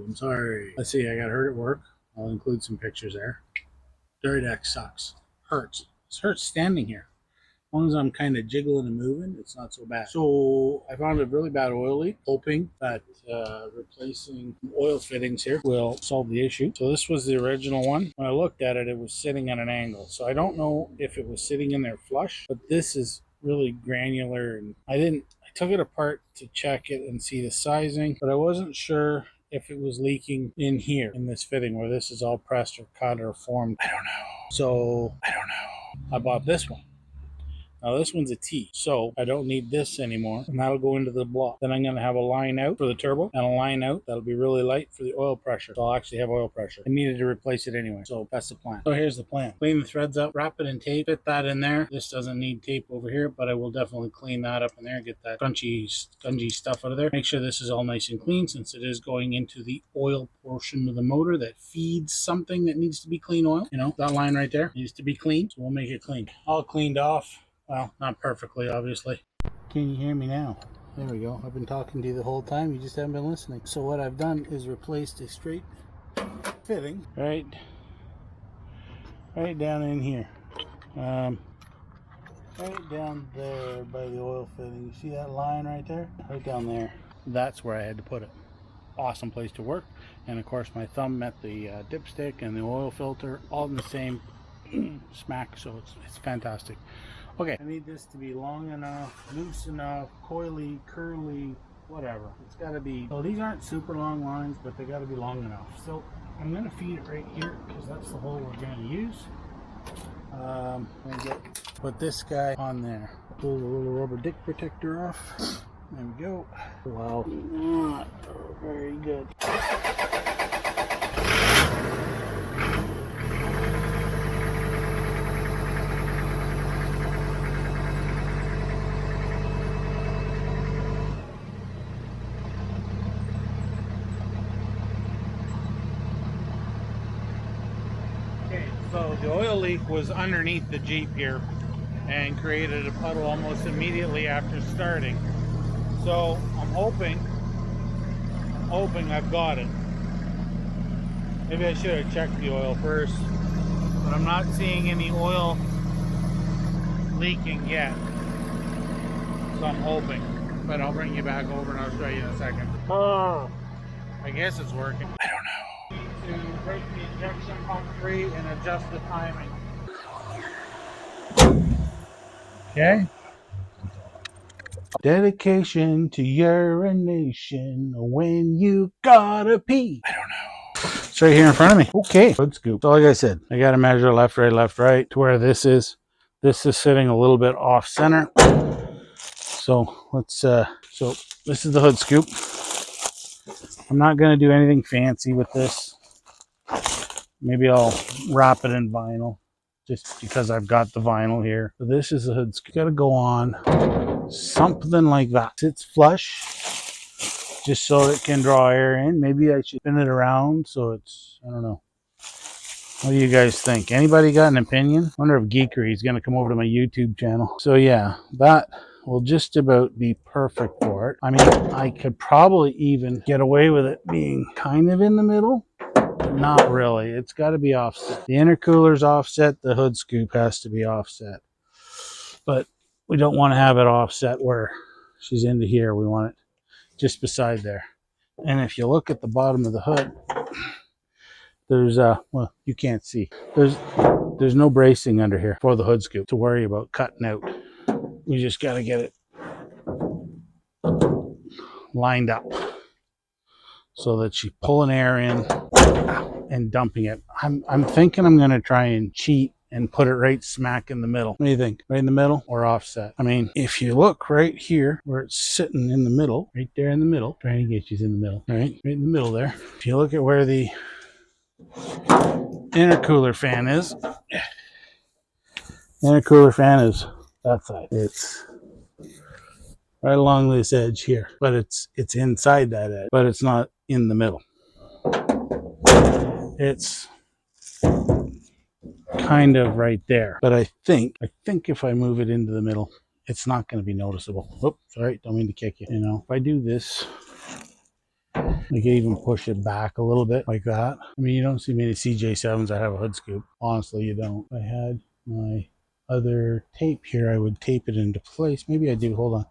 Oh, I'm sorry. Let's see, I got hurt at work. I'll include some pictures there. Dirt deck sucks. Hurts. It hurts standing here. As long as I'm kind of jiggling and moving, it's not so bad. So I found a really bad oil leak, hoping that replacing oil fittings here will solve the issue. So this was the original one. When I looked at it, it was sitting at an angle. So I don't know if it was sitting in there flush, but this is really granular. And I took it apart to check it and see the sizing, but I wasn't sure if it was leaking in here in this fitting where this is all pressed or cut or formed. I don't know. So I don't know. I bought this one. Now this one's a T, so I don't need this anymore, and that'll go into the block. Then I'm going to have a line out for the turbo, and a line out that'll be really light for the oil pressure. So I'll actually have oil pressure. I needed to replace it anyway, so that's the plan. So here's the plan. Clean the threads up, wrap it in tape, fit that in there. This doesn't need tape over here, but I will definitely clean that up in there, get that spongy stuff out of there. Make sure this is all nice and clean, since it is going into the oil portion of the motor that feeds something that needs to be clean oil. You know, that line right there needs to be clean, so we'll make it clean. All cleaned off. Well, not perfectly, obviously. Can you hear me now? There we go. I've been talking to you the whole time. You just haven't been listening. So what I've done is replaced a straight fitting right down in here. Right down there by the oil fitting. You see that line right there? Right down there. That's where I had to put it. Awesome place to work. And of course my thumb met the dipstick and the oil filter all in the same smack, so it's fantastic. Okay, I need this to be long enough, loose enough, coily, curly, whatever. It's got to be, so these aren't super long lines, but they got to be long enough. So I'm going to feed it right here because that's the hole we're going to use. I'm going to put this guy on there. Pull the little rubber dick protector off. There we go. Wow, not very good. So the oil leak was underneath the Jeep here and created a puddle almost immediately after starting. So I'm hoping I've got it. Maybe I should have checked the oil first, but I'm not seeing any oil leaking yet. So I'm hoping, but I'll bring you back over and I'll show you in a second. Oh, I guess it's working. I don't know. To break the injection pump free and adjust the timing. Okay. Dedication to urination when you gotta pee. I don't know. It's right here in front of me. Okay. Hood scoop. So like I said, I gotta measure left, right to where this is. This is sitting a little bit off center. So let's so this is the hood scoop. I'm not gonna do anything fancy with this. Maybe I'll wrap it in vinyl just because I've got the vinyl here. So this is the hood scoop. Got to go on something like that. It's flush just so it can draw air in. Maybe I should spin it around so it's, I don't know. What do you guys think? Anybody got an opinion? I wonder if Geekery is going to come over to my YouTube channel. So yeah, that will just about be perfect for it. I mean, I could probably even get away with it being kind of in the middle. Not really. It's got to be offset. The intercooler's offset. The hood scoop has to be offset. But we don't want to have it offset where she's into here. We want it just beside there. And if you look at the bottom of the hood, there's well, you can't see. There's no bracing under here for the hood scoop to worry about cutting out. We just got to get it lined up so that she's pulling air in and dumping it. I'm thinking I'm going to try and cheat and put it right smack in the middle. What do you think? Right in the middle or offset? I mean, if you look right here where it's sitting in the middle, right there in the middle, trying to get you in the middle, right in the middle there. If you look at where the intercooler fan is, that side. It's right along this edge here, but it's inside that edge, but it's not in the middle. It's kind of right there, but I think if I move it into the middle, it's not going to be noticeable. Oops, sorry, don't mean to kick you. You know, if I do this, You can even push it back a little bit like that. I mean, you don't see many CJ7s that have a hood scoop. Honestly, you don't. If I had my other tape here, I would tape it into place. Maybe I do. Hold on.